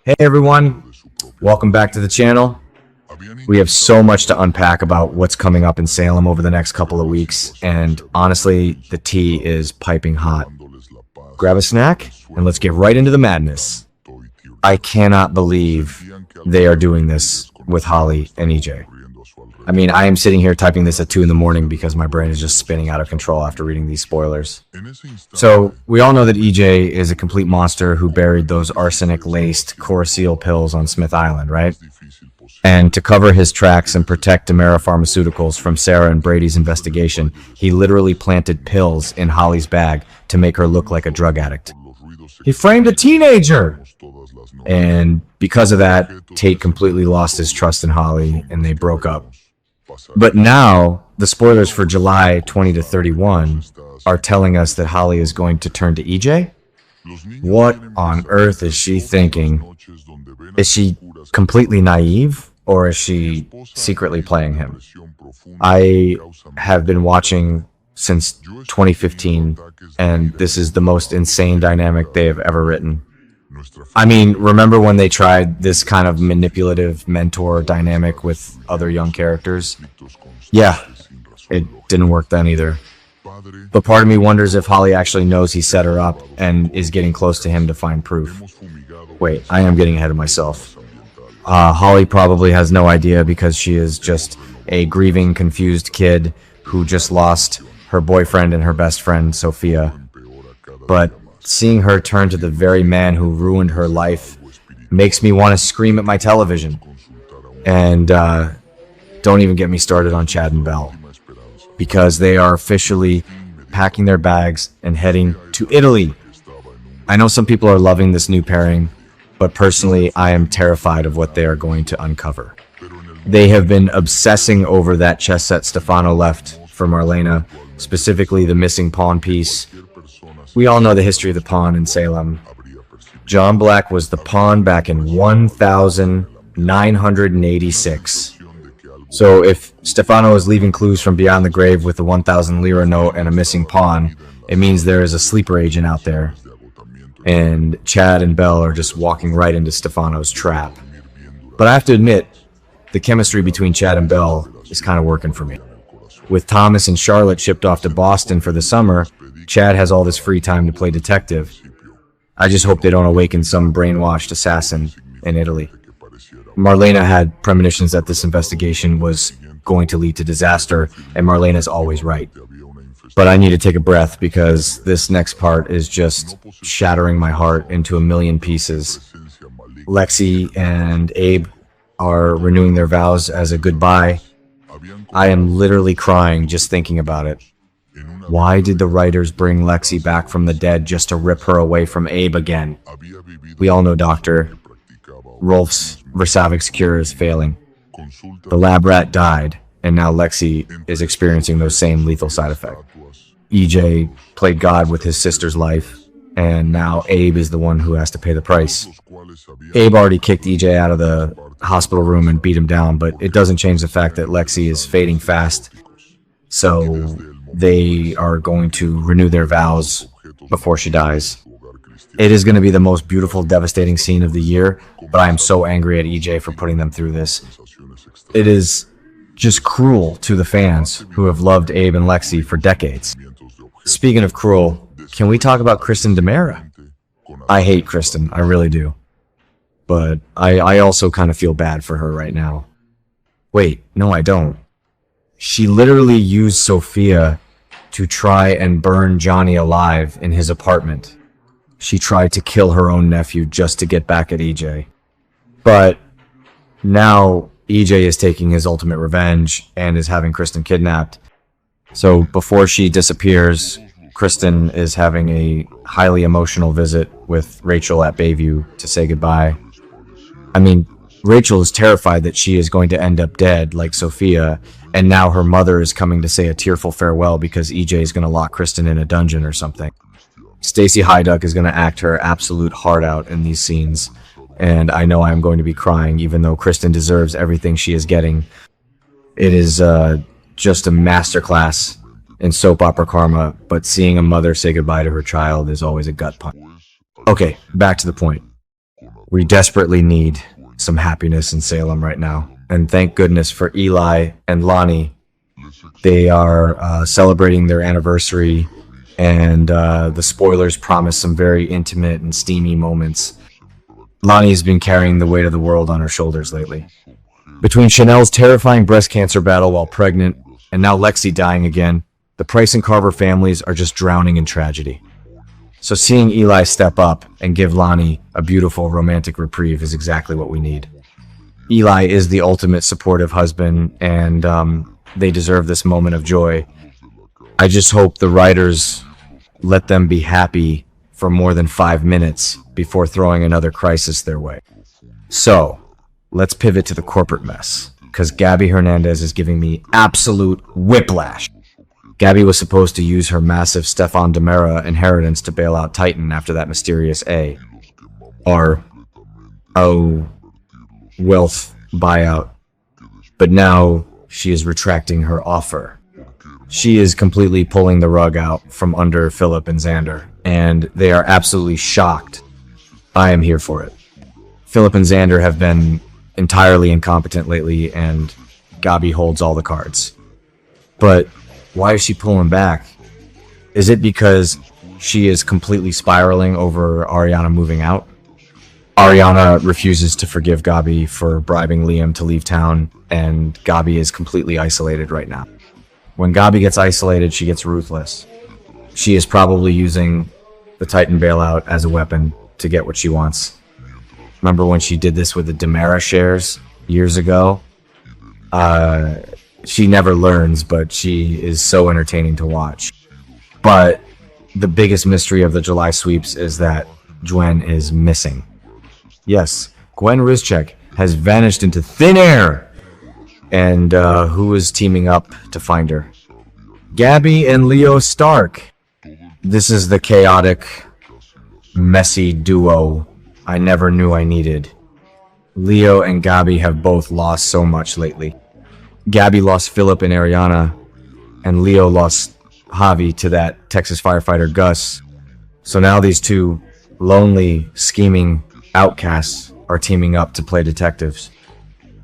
Hey everyone, welcome back to the channel. We have so much to unpack about what's coming up in Salem over the next couple of weeks, and honestly, the tea is piping hot. Grab a snack, and let's get right into the madness. I cannot believe they are doing this with Holly and EJ. I mean, I am sitting here typing this at 2 in the morning because my brain is just spinning out of control after reading these spoilers. So, we all know that EJ is a complete monster who buried those arsenic-laced Coracil pills on Smith Island, right? And to cover his tracks and protect DiMera Pharmaceuticals from Sarah and Brady's investigation, he literally planted pills in Holly's bag to make her look like a drug addict. He framed a teenager! And because of that, Tate completely lost his trust in Holly, and they broke up. But now, the spoilers for July 20 to 31 are telling us that Holly is going to turn to EJ? What on earth is she thinking? Is she completely naive, or is she secretly playing him? I have been watching since 2015, and this is the most insane dynamic they have ever written. I mean, remember when they tried this kind of manipulative mentor dynamic with other young characters? Yeah, it didn't work then either. But part of me wonders if Holly actually knows he set her up and is getting close to him to find proof. Wait, I am getting ahead of myself. Holly probably has no idea because she is just a grieving, confused kid who just lost her boyfriend and her best friend, Sophia. But seeing her turn to the very man who ruined her life makes me want to scream at my television. And don't even get me started on Chad and Belle, because they are officially packing their bags and heading to Italy. I know some people are loving this new pairing, but personally I am terrified of what they are going to uncover. They have been obsessing over that chess set Stefano left for Marlena, specifically the missing pawn piece. We all know the history of the pawn in Salem. John Black was the pawn back in 1986. So if Stefano is leaving clues from beyond the grave with the 1,000 lira note and a missing pawn, it means there is a sleeper agent out there. And Chad and Belle are just walking right into Stefano's trap. But I have to admit, the chemistry between Chad and Belle is kind of working for me. With Thomas and Charlotte shipped off to Boston for the summer, Chad has all this free time to play detective. I just hope they don't awaken some brainwashed assassin in Italy. Marlena had premonitions that this investigation was going to lead to disaster, and Marlena's always right. But I need to take a breath because this next part is just shattering my heart into a million pieces. Lexi and Abe are renewing their vows as a goodbye. I am literally crying just thinking about it. Why did the writers bring Lexi back from the dead just to rip her away from Abe again? We all know Dr. Rolf's Versavic's cure is failing. The lab rat died, and now Lexi is experiencing those same lethal side effects. EJ played God with his sister's life, and now Abe is the one who has to pay the price. Abe already kicked EJ out of the hospital room and beat him down, but it doesn't change the fact that Lexi is fading fast. So they are going to renew their vows before she dies. It is going to be the most beautiful, devastating scene of the year, but I am so angry at EJ for putting them through this. It is just cruel to the fans who have loved Abe and Lexi for decades. Speaking of cruel, can we talk about Kristen DiMera? I hate Kristen, I really do. But I also kind of feel bad for her right now. Wait, no I don't. She literally used Sophia to try and burn Johnny alive in his apartment. She tried to kill her own nephew just to get back at EJ. But now EJ is taking his ultimate revenge and is having Kristen kidnapped. So before she disappears, Kristen is having a highly emotional visit with Rachel at Bayview to say goodbye. I mean, Rachel is terrified that she is going to end up dead like Sophia, and now her mother is coming to say a tearful farewell because EJ is going to lock Kristen in a dungeon or something. Stacey Hyduck is going to act her absolute heart out in these scenes, and I know I'm going to be crying even though Kristen deserves everything she is getting. It is just a masterclass in soap opera karma, but seeing a mother say goodbye to her child is always a gut punch. Okay, back to the point. We desperately need some happiness in Salem right now. And thank goodness for Eli and Lonnie. They are celebrating their anniversary, and the spoilers promise some very intimate and steamy moments. Lonnie's been carrying the weight of the world on her shoulders lately. Between Chanel's terrifying breast cancer battle while pregnant, and now Lexi dying again, the Price and Carver families are just drowning in tragedy. So seeing Eli step up and give Lonnie a beautiful romantic reprieve is exactly what we need. Eli is the ultimate supportive husband, and they deserve this moment of joy. I just hope the writers let them be happy for more than 5 minutes before throwing another crisis their way. So, let's pivot to the corporate mess, because Gabby Hernandez is giving me absolute whiplash. Gabby was supposed to use her massive Stefano DiMera inheritance to bail out Titan after that mysterious wealth buyout, but now she is retracting her offer. She is completely pulling the rug out from under Philip and Xander, and they are absolutely shocked. I am here for it. Philip and Xander have been entirely incompetent lately, and Gabi holds all the cards. But why is she pulling back? Is it because she is completely spiraling over Ariana moving out? Ariana refuses to forgive Gabi for bribing Liam to leave town, and Gabi is completely isolated right now. When Gabi gets isolated, she gets ruthless. She is probably using the Titan bailout as a weapon to get what she wants. Remember when she did this with the DiMera shares years ago? She never learns, but she is so entertaining to watch. But the biggest mystery of the July sweeps is that Gwen is missing. Yes, Gwen Rizchek has vanished into thin air. And who is teaming up to find her? Gabi and Leo Stark. This is the chaotic, messy duo I never knew I needed. Leo and Gabi have both lost so much lately. Gabi lost Philip and Ariana, and Leo lost Javi to that Texas firefighter Gus. So now these two lonely, scheming outcasts are teaming up to play detectives.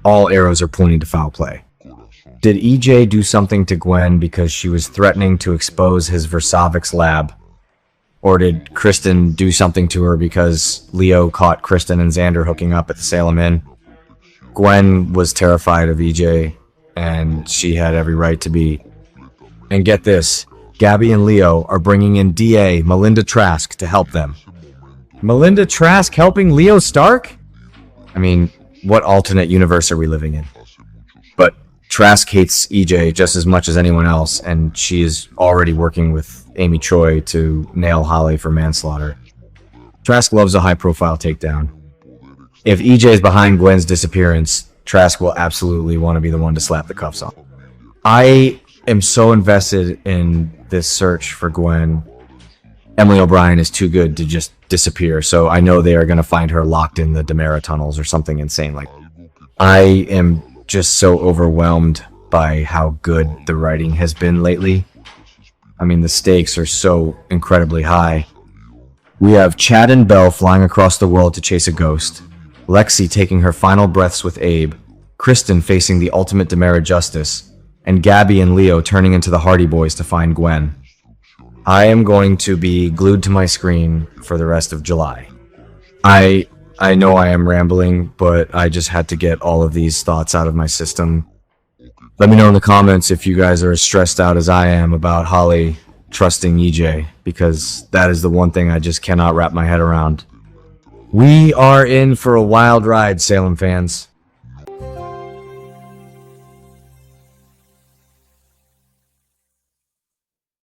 All arrows are pointing to foul play. Did EJ do something to Gwen because she was threatening to expose his Versavix lab? Or did Kristen do something to her because Leo caught Kristen and Xander hooking up at the Salem Inn? Gwen was terrified of EJ, and she had every right to be. And get this, Gabi and Leo are bringing in DA Melinda Trask to help them. Melinda Trask helping Leo Stark? I mean, what alternate universe are we living in? But Trask hates EJ just as much as anyone else, and she is already working with Amy Choi to nail Holly for manslaughter. Trask loves a high-profile takedown. If EJ is behind Gwen's disappearance, Trask will absolutely want to be the one to slap the cuffs on. I am so invested in this search for Gwen. Emily O'Brien is too good to just disappear, so I know they are going to find her locked in the DiMera tunnels or something insane like that. I am just so overwhelmed by how good the writing has been lately. I mean, the stakes are so incredibly high. We have Chad and Belle flying across the world to chase a ghost, Lexi taking her final breaths with Abe, Kristen facing the ultimate DiMera justice, and Gabi and Leo turning into the Hardy Boys to find Gwen. I am going to be glued to my screen for the rest of July. I know I am rambling, but I just had to get all of these thoughts out of my system. Let me know in the comments if you guys are as stressed out as I am about Holly trusting EJ, because that is the one thing I just cannot wrap my head around. We are in for a wild ride, Salem fans.